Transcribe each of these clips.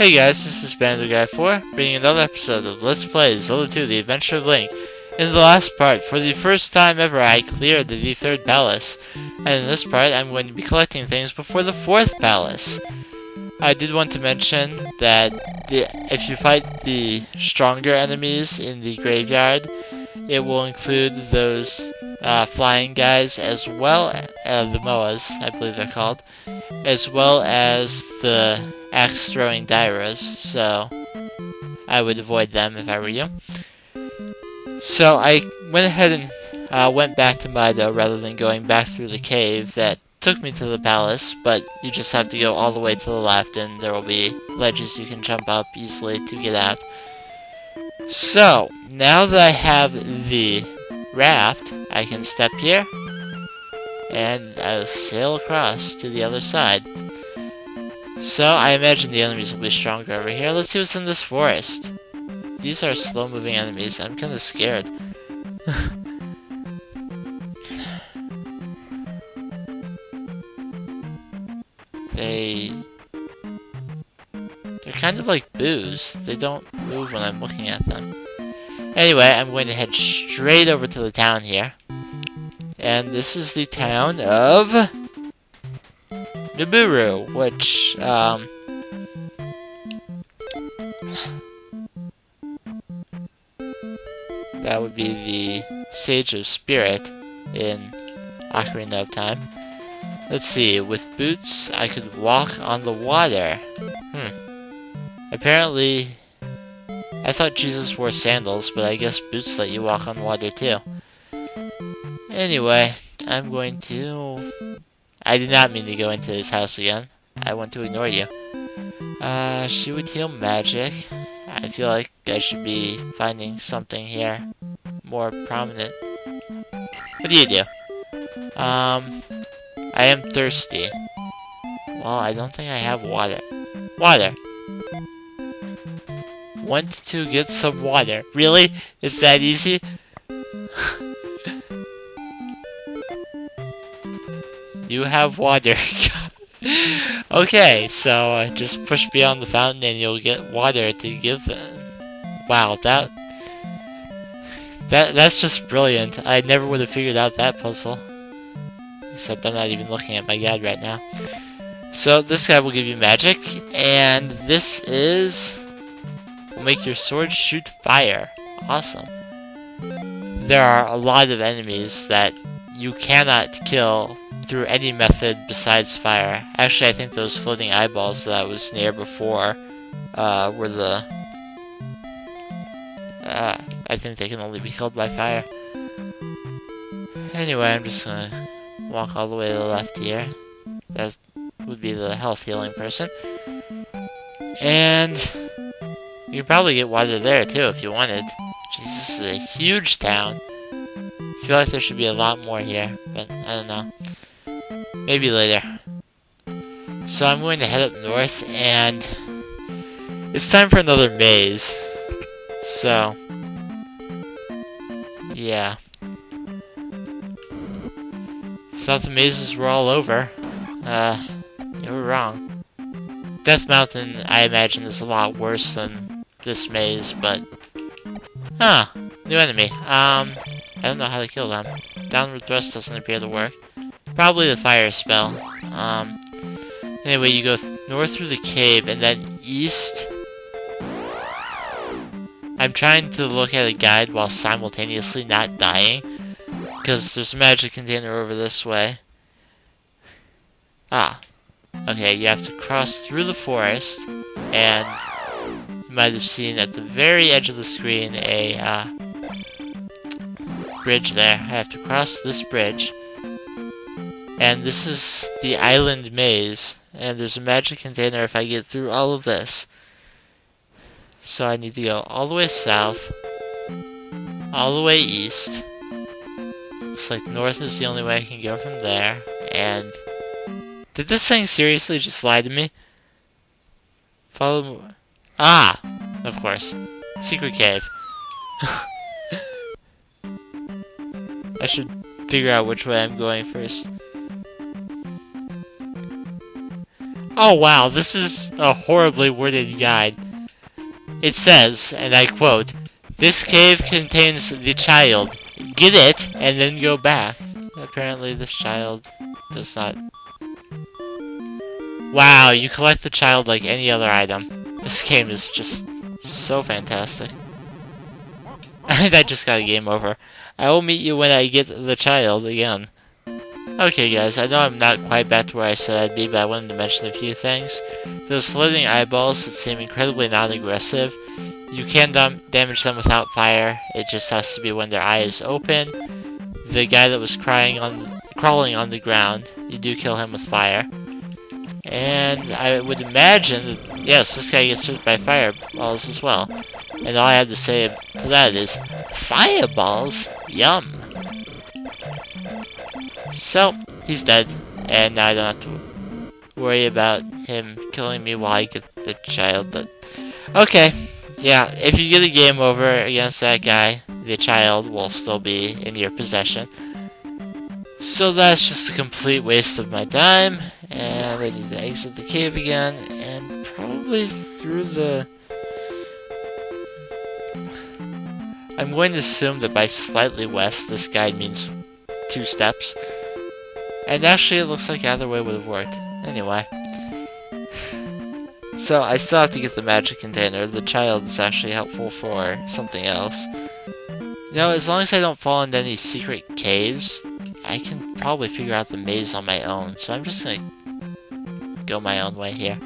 Hey guys, this is Guy4, bringing another episode of Let's Play Zelda 2 The Adventure of Link. In the last part, for the first time ever, I cleared the third palace. And in this part, I'm going to be collecting things before the fourth palace. I did want to mention that if you fight the stronger enemies in the graveyard, it will include those flying guys as well, the Moas, I believe they're called, as well as the axe-throwing Dairas, so I would avoid them if I were you. So I went ahead and went back to Mido rather than going back through the cave that took me to the palace, but you just have to go all the way to the left and there will be ledges you can jump up easily to get out. So, now that I have the raft, I can step here and I'll sail across to the other side. So, I imagine the enemies will be stronger over here. Let's see what's in this forest. These are slow-moving enemies. I'm kind of scared. They're kind of like boos. They don't move when I'm looking at them. Anyway, I'm going to head straight over to the town here. And this is the town of Nibiru, which, that would be the Sage of Spirit in Ocarina of Time. Let's see, with boots, I could walk on the water. Apparently, I thought Jesus wore sandals, but I guess boots let you walk on water too. Anyway, I'm going to... I did not mean to go into this house again. I want to ignore you. She would heal magic. I feel like I should be finding something here more prominent. What do you do? I am thirsty. Well, I don't think I have water. Water! Want to get some water. Really? It's that easy? You have water. Okay, so just push beyond the fountain and you'll get water to give them. Wow, that's just brilliant. I never would have figured out that puzzle. Except I'm not even looking at my guide right now. So this guy will give you magic, and this will make your sword shoot fire. Awesome. There are a lot of enemies that you cannot kill through any method besides fire. Actually, I think those floating eyeballs that I was near before were the... I think they can only be killed by fire. Anyway, I'm just gonna walk all the way to the left here. That would be the health healing person. And you could probably get water there too if you wanted. Jeez, this is a huge town. I feel like there should be a lot more here, but I don't know. Maybe later. So I'm going to head up north, and it's time for another maze. So, yeah. Thought the mazes were all over. You were wrong. Death Mountain, I imagine, is a lot worse than this maze, but... Huh, new enemy. I don't know how to kill them. Downward thrust doesn't appear to work. Probably the fire spell. Anyway, you go north through the cave, and then east. I'm trying to look at a guide while simultaneously not dying, because there's a magic container over this way. Ah. Okay, you have to cross through the forest, and you might have seen at the very edge of the screen a bridge there. I have to cross this bridge. And this is the island maze, and there's a magic container if I get through all of this. So I need to go all the way south, all the way east. Looks like north is the only way I can go from there, and... Did this thing seriously just lie to me? Follow... Ah! Of course. Secret cave. I should figure out which way I'm going first. Oh wow, this is a horribly worded guide. It says, and I quote, "This cave contains the child. Get it, and then go back." Apparently this child does not... Wow, you collect the child like any other item. This game is just so fantastic. And I just got a game over. I will meet you when I get the child again. Okay guys, I know I'm not quite back to where I said I'd be, but I wanted to mention a few things. Those floating eyeballs that seem incredibly non-aggressive, you can damage them without fire. It just has to be when their eye is open. The guy that was crawling on the ground, you do kill him with fire. And I would imagine that, yes, this guy gets hit by fireballs as well. And all I have to say to that is, fireballs? Yum! So, he's dead, and now I don't have to worry about him killing me while I get the child. But okay, yeah, if you get a game over against that guy, the child will still be in your possession. So that's just a complete waste of my time, and I need to exit the cave again, and probably through the... I'm going to assume that by slightly west, this guide means 2 steps. And actually, it looks like either way would have worked. Anyway. So, I still have to get the magic container. The child is actually helpful for something else. You know, as long as I don't fall into any secret caves, I can probably figure out the maze on my own. So I'm just gonna go my own way here.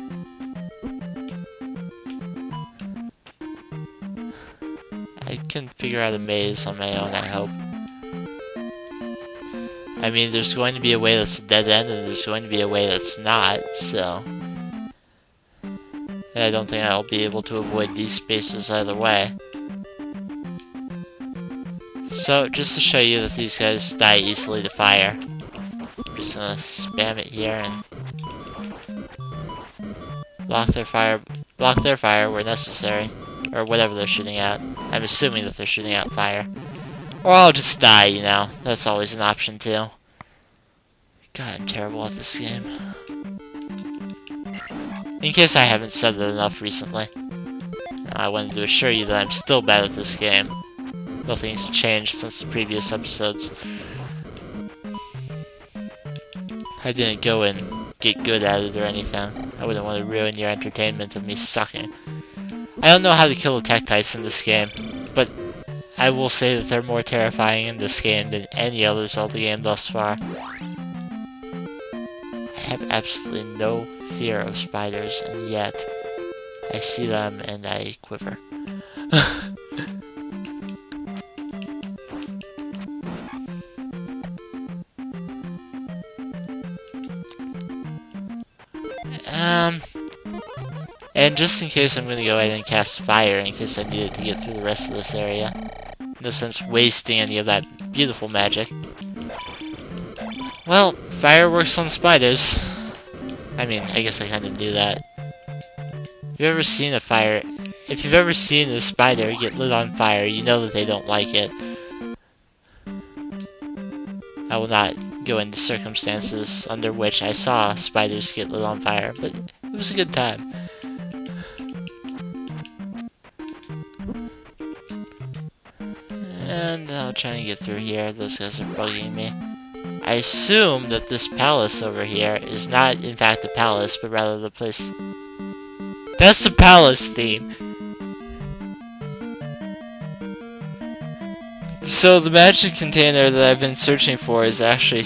I can figure out a maze on my own, I hope. I mean, there's going to be a way that's a dead end, and there's going to be a way that's not, so... And I don't think I'll be able to avoid these spaces either way. So, just to show you that these guys die easily to fire, I'm just gonna spam it here and... block their fire where necessary. Or whatever they're shooting at. I'm assuming that they're shooting out fire. Or I'll just die, you know. That's always an option, too. God, I'm terrible at this game. In case I haven't said it enough recently. I wanted to assure you that I'm still bad at this game. Nothing's changed since the previous episodes. I didn't go and get good at it or anything. I wouldn't want to ruin your entertainment of me sucking. I don't know how to kill the Tektites in this game, but I will say that they're more terrifying in this game than any other Zelda game thus far. I have absolutely no fear of spiders, and yet I see them and I quiver. And just in case, I'm going to go ahead and cast fire in case I needed to get through the rest of this area. No sense wasting any of that beautiful magic. Well, fire works on spiders. I mean, I guess I kind of knew that. If you've ever seen a spider get lit on fire, you know that they don't like it. I will not go into circumstances under which I saw spiders get lit on fire, but it was a good time. And I'll try and get through here. Those guys are bugging me. I assume that this palace over here is not in fact a palace, but rather the place... That's the palace theme! So the magic container that I've been searching for is actually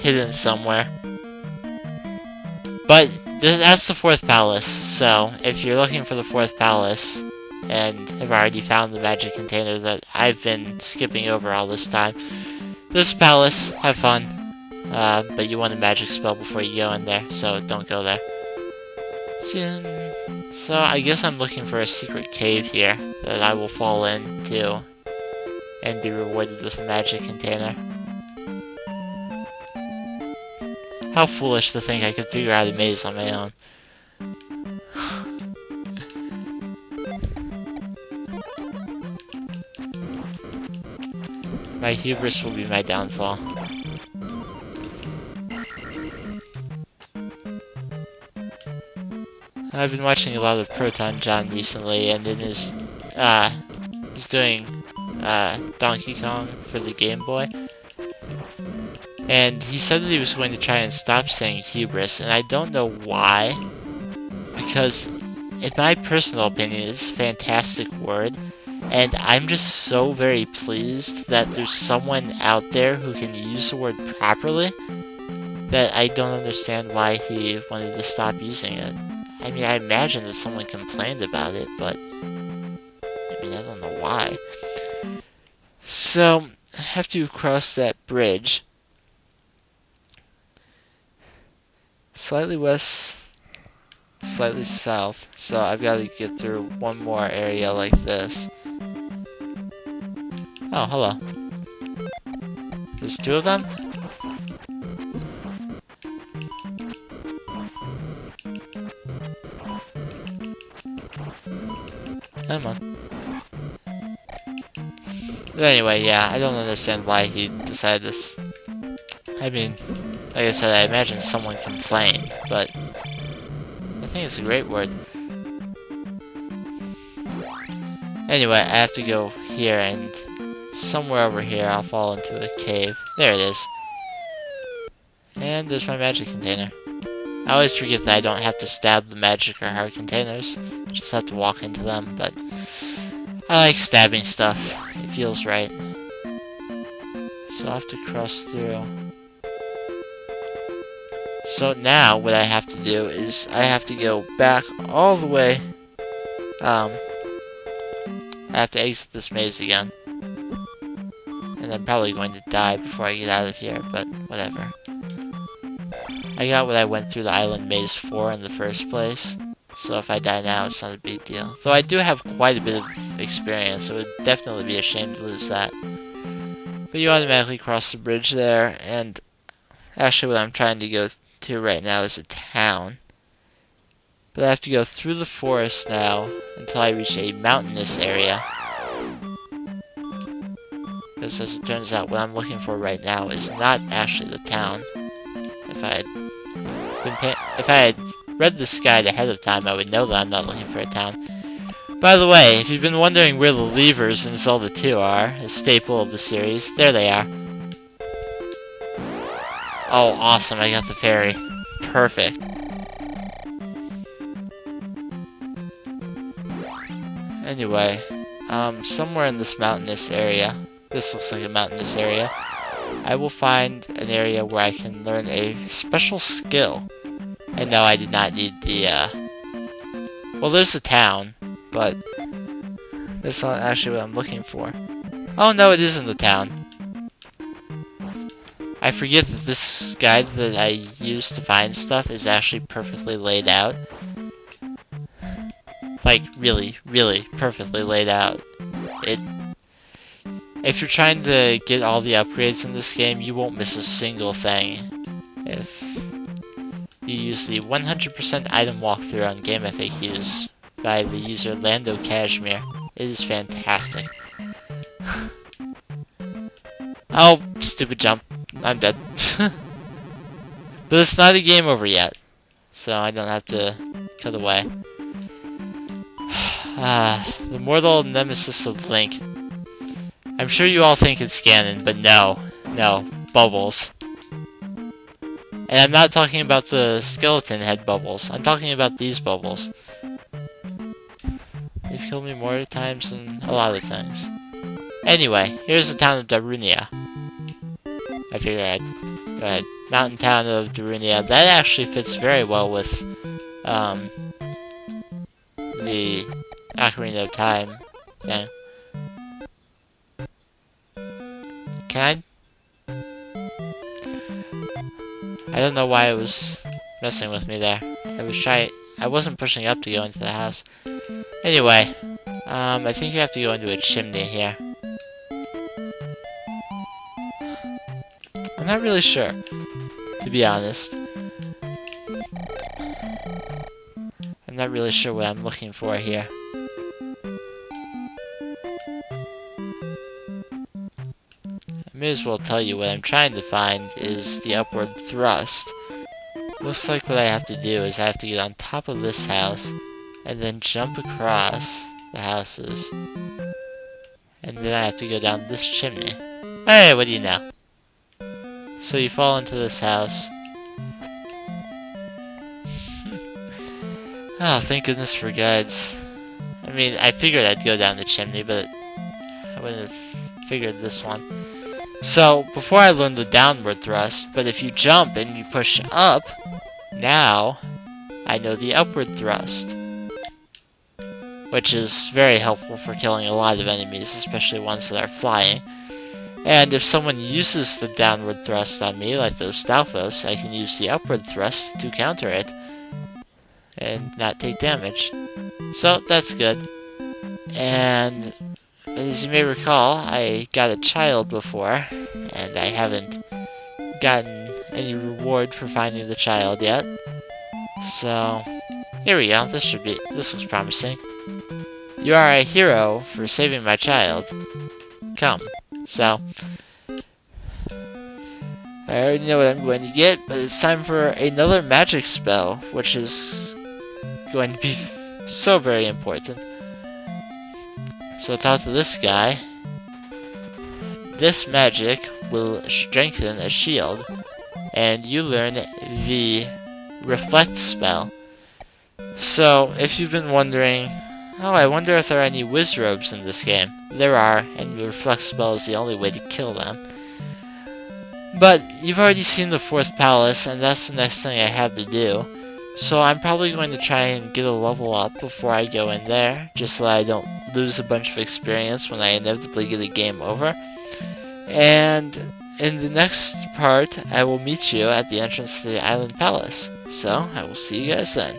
hidden somewhere. But that's the 4th palace, so if you're looking for the 4th palace, and have already found the magic container that I've been skipping over all this time, there's a palace, have fun, but you want a magic spell before you go in there, so don't go there. So I guess I'm looking for a secret cave here that I will fall into and be rewarded with a magic container. How foolish to think I could figure out a maze on my own. My hubris will be my downfall. I've been watching a lot of Proton John recently, and in his, he's doing, Donkey Kong for the Game Boy. And he said that he was going to try and stop saying hubris, and I don't know why. Because, in my personal opinion, it's a fantastic word. And I'm just so very pleased that there's someone out there who can use the word properly, that I don't understand why he wanted to stop using it. I mean, I imagine that someone complained about it, but I mean, I don't know why. So, I have to cross that bridge. Slightly west, slightly south, so I've got to get through one more area like this. Oh, hello. There's two of them? Come on. But anyway, yeah, I don't understand why he decided this. I mean, like I said, I imagine someone complained, but I think it's a great word. Anyway, I have to go here, and somewhere over here I'll fall into a cave. There it is. And there's my magic container. I always forget that I don't have to stab the magic or heart containers. Just have to walk into them, but I like stabbing stuff. It feels right. So I'll have to cross through. So now what I have to do is I have to go back all the way. I have to exit this maze again. And I'm probably going to die before I get out of here, but whatever. I got what I went through the island maze for in the first place, so if I die now, it's not a big deal. Though I do have quite a bit of experience, so it would definitely be a shame to lose that. But you automatically cross the bridge there, and actually what I'm trying to go to right now is a town. But I have to go through the forest now until I reach a mountainous area. Because as it turns out, what I'm looking for right now is not actually the town. If I had read this guide ahead of time, I would know that I'm not looking for a town. By the way, if you've been wondering where the levers in Zelda 2 are, a staple of the series, there they are. Oh, awesome, I got the fairy. Perfect. Anyway, somewhere in this mountainous area, this looks like a mountainous area, I will find an area where I can learn a special skill. And no, I did not need the, well, there's a town, but that's not actually what I'm looking for. Oh, no, it isn't the town. I forget that this guide that I use to find stuff is actually perfectly laid out. Like, really, really perfectly laid out. If you're trying to get all the upgrades in this game, you won't miss a single thing if you use the 100% item walkthrough on Game FAQs by the user Lando Cashmere. It is fantastic. Oh, stupid jump. I'm dead. But it's not a game over yet, so I don't have to cut away. The mortal nemesis of Link. I'm sure you all think it's Ganon, but no. No. Bubbles. And I'm not talking about the skeleton head bubbles. I'm talking about these bubbles. They've killed me more times than a lot of things. Anyway, here's the town of Darunia. I figured I'd go ahead. Mountain town of Darunia. That actually fits very well with the Ocarina of Time thing. Can I don't know why it was messing with me there. I wasn't pushing up to go into the house. Anyway, I think you have to go into a chimney here. I'm not really sure, to be honest. I'm not really sure what I'm looking for here. I may as well tell you what I'm trying to find is the upward thrust. looks like what I have to do is I have to get on top of this house and then jump across the houses. And then I have to go down this chimney. Hey, what do you know? So you fall into this house. Oh, thank goodness for guides. I mean, I figured I'd go down the chimney, but I wouldn't have figured this one. So, before I learned the downward thrust, but if you jump and you push up, now I know the upward thrust. Which is very helpful for killing a lot of enemies, especially ones that are flying. And if someone uses the downward thrust on me, like those Stalfos, I can use the upward thrust to counter it and not take damage. So, that's good. And as you may recall, I got a child before, and I haven't gotten any reward for finding the child yet. So, here we go. This looks promising. You are a hero for saving my child. Come. So, I already know what I'm going to get, but it's time for another magic spell, which is going to be so very important. So talk to this guy. This magic will strengthen a shield, and you learn the reflect spell. So, if you've been wondering, oh, I wonder if there are any wizrobes in this game. There are, and the reflect spell is the only way to kill them. But you've already seen the 4th palace, and that's the next thing I have to do. So I'm probably going to try and get a level up before I go in there, just so that I don't lose a bunch of experience when I inevitably get a game over. And in the next part, I will meet you at the entrance to the Island Palace. So, I will see you guys then.